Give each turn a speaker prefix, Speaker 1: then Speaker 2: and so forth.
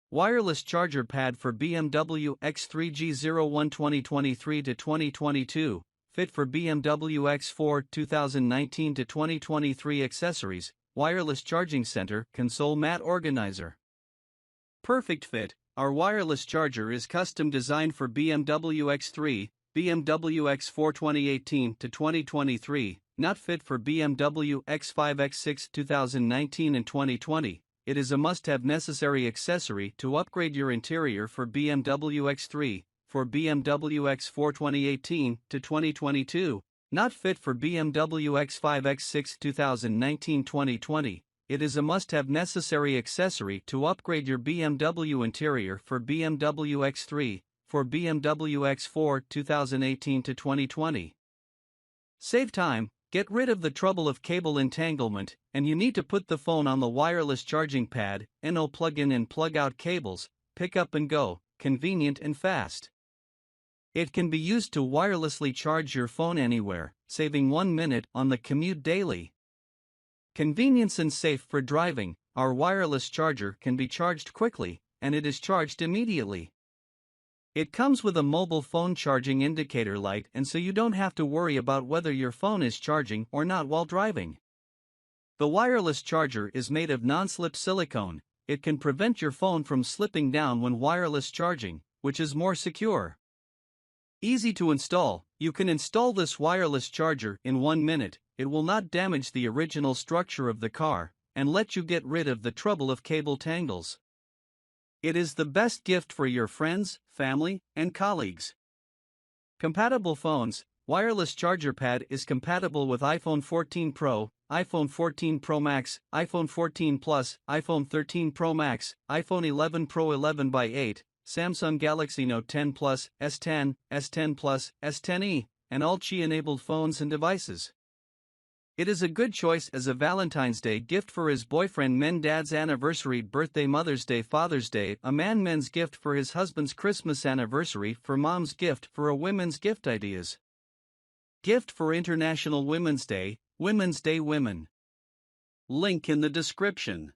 Speaker 1: Wireless charger pad for BMW X3 G01 2023 to 2022, fit for BMW X4 2019 to 2023. Accessories: wireless charging center, console mat organizer. Perfect fit. Our wireless charger is custom designed for BMW X3, BMW X4 2018 to 2023, not fit for BMW X5 X6 2019 and 2020. It is a must-have necessary accessory to upgrade your interior for BMW X3, for BMW X4 2018 to 2022, not fit for BMW X5 X6 2019-2020. It is a must-have necessary accessory to upgrade your BMW interior for BMW X3, for BMW X4 2018 to 2020. Save time, get rid of the trouble of cable entanglement, and you need to put the phone on the wireless charging pad, no plug-in and plug-out cables, pick up and go, convenient and fast. It can be used to wirelessly charge your phone anywhere, saving 1 minute on the commute daily. Convenience and safe for driving. Our wireless charger can be charged quickly, and it is charged immediately. It comes with a mobile phone charging indicator light, and so you don't have to worry about whether your phone is charging or not while driving. The wireless charger is made of non-slip silicone. It can prevent your phone from slipping down when wireless charging, which is more secure. Easy to install. You can install this wireless charger in 1 minute. It will not damage the original structure of the car, and let you get rid of the trouble of cable tangles. It is the best gift for your friends, family, and colleagues. Compatible phones. Wireless charger pad is compatible with iPhone 14 Pro, iPhone 14 Pro Max, iPhone 14 Plus, iPhone 13 Pro Max, iPhone 11 Pro 11x8, Samsung Galaxy Note 10 Plus, S10, S10 Plus, S10e, and all Qi-enabled phones and devices. It is a good choice as a Valentine's Day gift for his boyfriend, men dad's anniversary, birthday, Mother's Day, Father's Day, a men's gift for his husband's Christmas anniversary, for mom's gift, for a women's gift ideas. Gift for International Women's Day, Women's Day women. Link in the description.